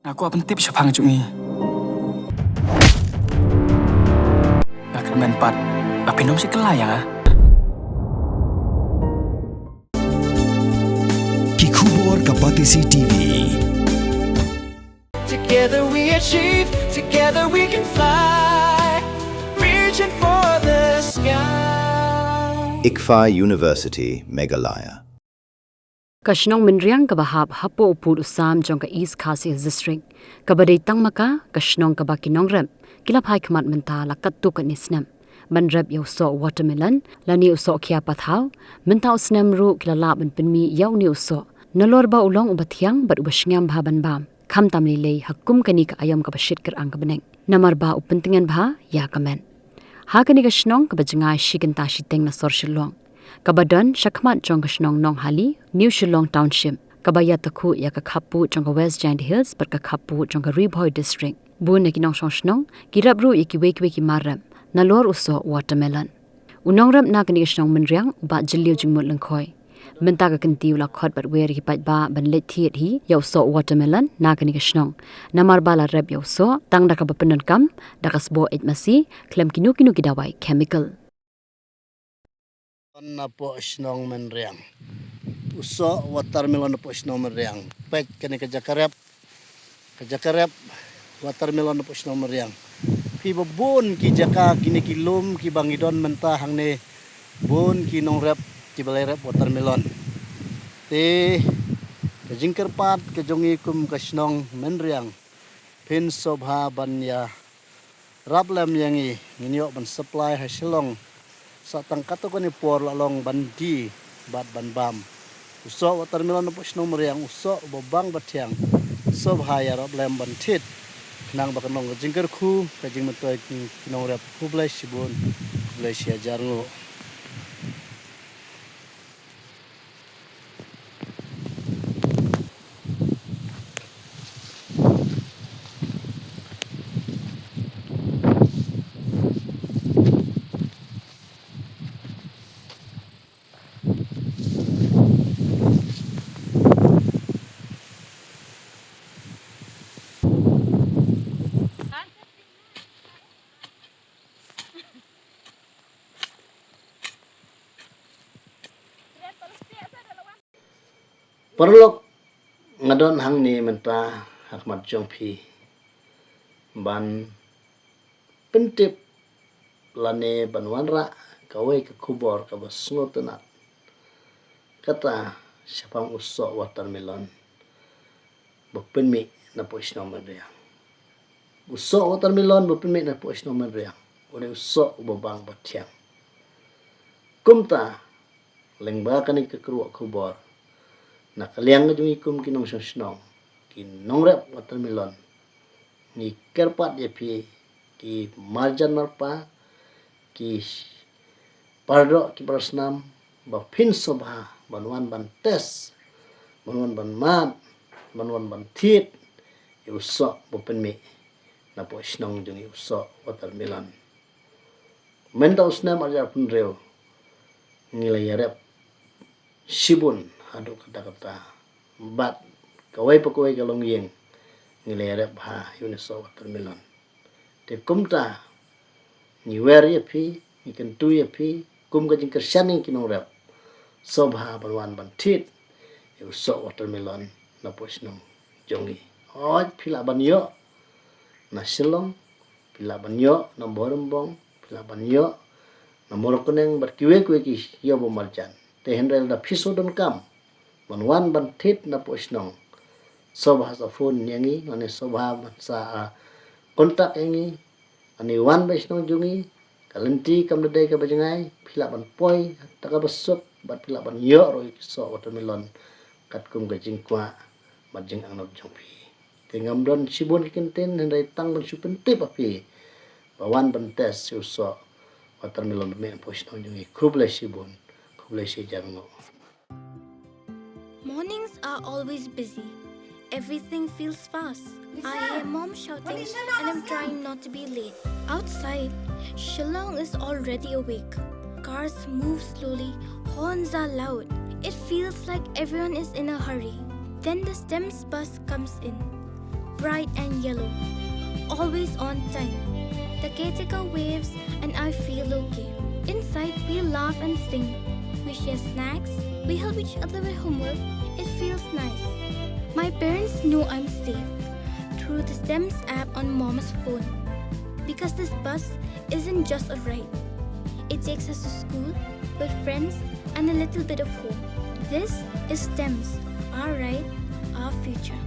Aku akan tip siapang jungi. Bakal pat, bapinom si kelayang ah. Kikubor kapati si TV. Together we achieve, together we can fly, reaching for the sky. ICFA University, Meghalaya. Shnong Mynriang kabahap hapo upud usam jong ka East Khasi District kabadai tangmaka Shnong kabaki Nongrep kilaphai khmat menta lakat tu ka nisnam Nongrep yo so watermelon lani uso khia pathau menta usnam ru kilala ban Pynmih yaw ni uso nalor ba ulong ubathiang bat Shngiam bha ban bam kham tamli lei hakum kani ka ayam ka bashit ker ang ka beneng namar ba upentingan bha ya kamen ha kani ka Shnong ka bajangai shikin ta shiteng na sor shilong Kabadan Shakmat jong Shnong Nong Hali New Shillong Township Kabaya Taku ya ka Khapu jong West Giant Hills per ka Khapu jong Ribhoi District Bun na kinong Shnong kirabru iki weki maram nalor uso watermelon Unongrap na kani Shnong Mynriang ba jiliu jing mut lengkhoi menta ka kantiu la khot bat wer hi pat ba ban let thiet hi yo so watermelon na kani Shnong namar bala rep yo so tang da ka bapenan kam da kasbo etmasi klem kinu kidawai chemical na po Shnong Mynriang. Uso watermelon na po Shnong Mynriang. Pek kani kajakarep watermelon na po Shnong Mynriang. Pi bun ki jaka kini kilum ki bangidon menta hangne bun ki Nongrep ki balerep watermelon. Te kajingker pat kajongi kum ka Shnong Mynriang. Pin sobha banya rablem yangi nginyo ban supply hasilong sa tangkato ko ni por lalong bandi bat banbam uso watermelon po Shnong Mynriang uso bobang batyang sob haya roblem bantit nang bakanong jingker khu kajing metoy Nongrep hublai sibun hublai sia jarngo Perlok ngadon hang ni menta hakmat jongpi ban pentip lane banwanra kawai ke kubor ka basngotenat kata siapang usok watermelon Pynmih na po Shnong Mynriang usok watermelon Pynmih na po Shnong Mynriang ore usok bobang batyang kumta lengba kani ke kruak kubor na kaliang jung ikum kinong Shnong kin Nongrep watermelon ni kerpat ye pi ki marjan marpa ki pardo ki prasnam ba phin sobha banwan ban tes banwan ban mat banwan ban thit usok Pynmih na po Shnong jung usok watermelon menta usnam arja pun reu nilai yarep sibun aduk kata bat kawai pakawai kalong yeng nilai rep ha uniso watermelon te kumta ni wer ye pi ni kentu ye pi kum ka jing kersyani kinong rep sobha banwan ban tit uso watermelon na po Shnong jongi oj pila banyo na silong pila banyo na borembong pila banyo na morokoneng berkiwe kwe ki yo bomarjan te hendrel da pisodon kam banwan ban tit na po Shnong sobha sa phone yangi ane sobha sa kontak yangi ane wan ba Shnong jungi kalenti kam dai ka bajangai phila ban poi taka besuk bat phila ban yo ro so watermelon kat kum ka jingkwa majing angnop jongpi te ngamdon sibun kinten hendai tang ban supen tip api bawan ban tes so watermelon me po Shnong jungi khublai sibun khublai si jarngo. Mornings are always busy. Everything feels fast. I hear mom shouting and I'm trying not to be late. Outside, Shillong is already awake. Cars move slowly, horns are loud. It feels like everyone is in a hurry. Then the STEMS bus comes in. bright and yellow, always on time. The caretaker waves and I feel okay. Inside, we laugh and sing. We share snacks. We help each other with homework. It feels nice. My parents know I'm safe through the STEMS app on Mom's phone. Because this bus isn't just a ride. It takes us to school with friends and a little bit of hope. This is STEMS, our ride, our future.